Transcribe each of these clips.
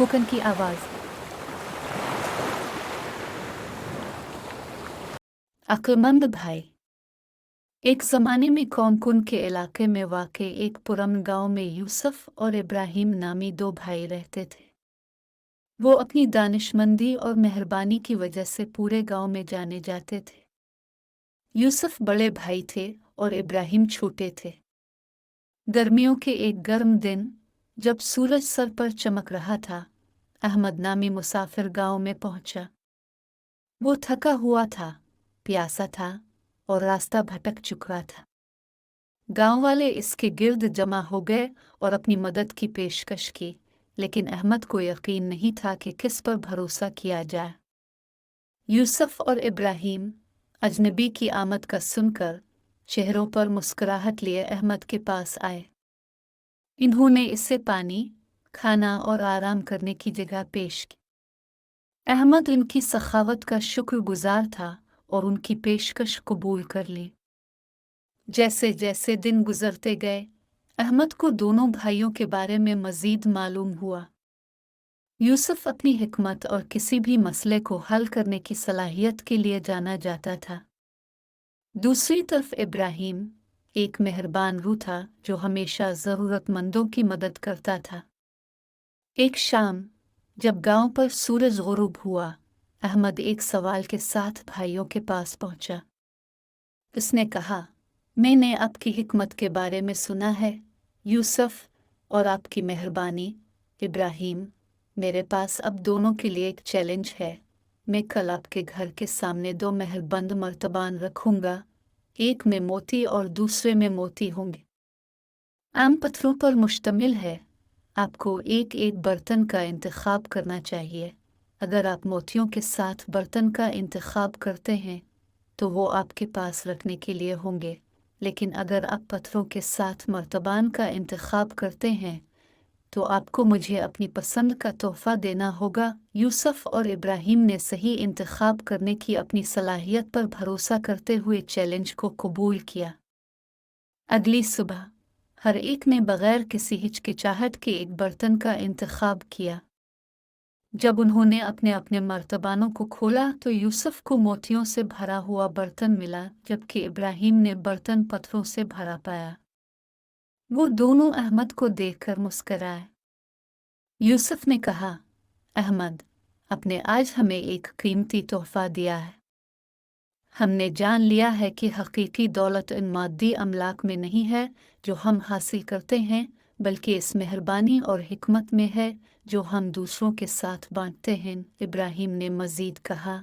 ठोकर की आवाज। अक्लमंद भाई। एक ज़माने में कौनकुन के इलाके में वाक़ एक पुरअमन गांव में यूसुफ और इब्राहिम नामी दो भाई रहते थे। वो अपनी दानिशमंदी और मेहरबानी की वजह से पूरे गांव में जाने जाते थे। यूसुफ बड़े भाई थे और इब्राहिम छोटे थे। गर्मियों के एक गर्म दिन, जब सूरज सर पर चमक रहा था, अहमद नामी मुसाफिर गांव में पहुंचा। वो थका हुआ था, प्यासा था और रास्ता भटक चुका था। गांव वाले इसके गिर्द जमा हो गए और अपनी मदद की पेशकश की, लेकिन अहमद को यकीन नहीं था कि किस पर भरोसा किया जाए। यूसुफ और इब्राहिम अजनबी की आमद का सुनकर चेहरों पर मुस्कुराहट लिए अहमद के पास आए। इन्होंने इससे पानी, खाना और आराम करने की जगह पेश की। अहमद उनकी सखावत का शुक्रगुजार था और उनकी पेशकश कबूल कर ली। जैसे जैसे दिन गुजरते गए, अहमद को दोनों भाइयों के बारे में मज़ीद मालूम हुआ। यूसुफ अपनी हिकमत और किसी भी मसले को हल करने की सलाहियत के लिए जाना जाता था। दूसरी तरफ इब्राहिम एक मेहरबान रूह था जो हमेशा ज़रूरतमंदों की मदद करता था। एक शाम, जब गांव पर सूरज गुरूब हुआ, अहमद एक सवाल के साथ भाइयों के पास पहुंचा। उसने कहा, मैंने आपकी हिकमत के बारे में सुना है यूसुफ, और आपकी मेहरबानी इब्राहिम। मेरे पास अब दोनों के लिए एक चैलेंज है। मैं कल आपके घर के सामने दो मेहरबंद मर्तबान रखूंगा, एक में मोती और दूसरे में मोती होंगे। आम पत्थरों पर मुश्तमिल है। आपको एक एक बर्तन का इंतखाब करना चाहिए। अगर आप मोतियों के साथ बर्तन का इंतखाब करते हैं तो वो आपके पास रखने के लिए होंगे, लेकिन अगर आप पत्थरों के साथ मर्तबान का इंतखाब करते हैं तो आपको मुझे अपनी पसंद का तोहफा देना होगा। यूसुफ और इब्राहिम ने सही इंतखाब करने की अपनी सलाहियत पर भरोसा करते हुए चैलेंज को कबूल किया। अगली सुबह हर एक ने बगैर किसी हिचकिचाहट के एक बर्तन का इंतखाब किया। जब उन्होंने अपने अपने मर्तबानों को खोला तो यूसुफ को मोतियों से भरा हुआ बर्तन मिला, जबकि इब्राहिम ने बर्तन पत्थरों से भरा पाया। वो दोनों अहमद को देखकर मुस्कराए। यूसुफ ने कहा, अहमद, आपने आज हमें एक कीमती तोहफा दिया है। हमने जान लिया है कि हकीकी दौलत इन मादी अमलाक में नहीं है जो हम हासिल करते हैं, बल्कि इस मेहरबानी और हिकमत में है जो हम दूसरों के साथ बांटते हैं। इब्राहिम ने मज़ीद कहा,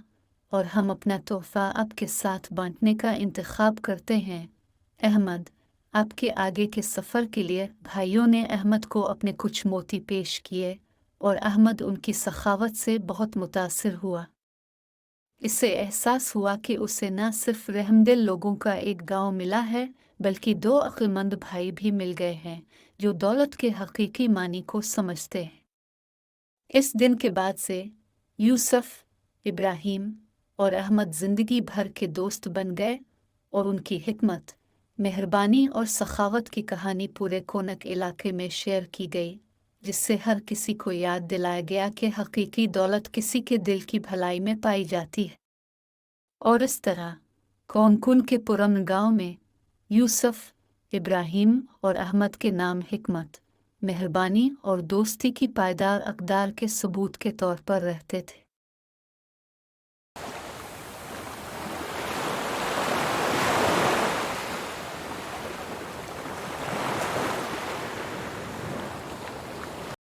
और हम अपना तोहफा आपके साथ बांटने का इंतखाब करते हैं। अहमद, आपके आगे के सफ़र के लिए भाइयों ने अहमद को अपने कुछ मोती पेश किए और अहमद उनकी सखावत से बहुत मुतासिर हुआ। इससे एहसास हुआ कि उसे न सिर्फ रहमदिल लोगों का एक गांव मिला है, बल्कि दो अक्लमंद भाई भी मिल गए हैं जो दौलत के हकीकी मानी को समझते हैं। इस दिन के बाद से यूसुफ, इब्राहिम और अहमद ज़िंदगी भर के दोस्त बन गए और उनकी हिकमत, मेहरबानी और सखावत की कहानी पूरे कोनक इलाके में शेयर की गई, जिससे हर किसी को याद दिलाया गया कि हकीकी दौलत किसी के दिल की भलाई में पाई जाती है। और इस तरह कौनकुन के पुरअमन गांव में यूसुफ, इब्राहिम और अहमद के नाम हिकमत, मेहरबानी और दोस्ती की पायदार अक़दार के सबूत के तौर पर रहते थे।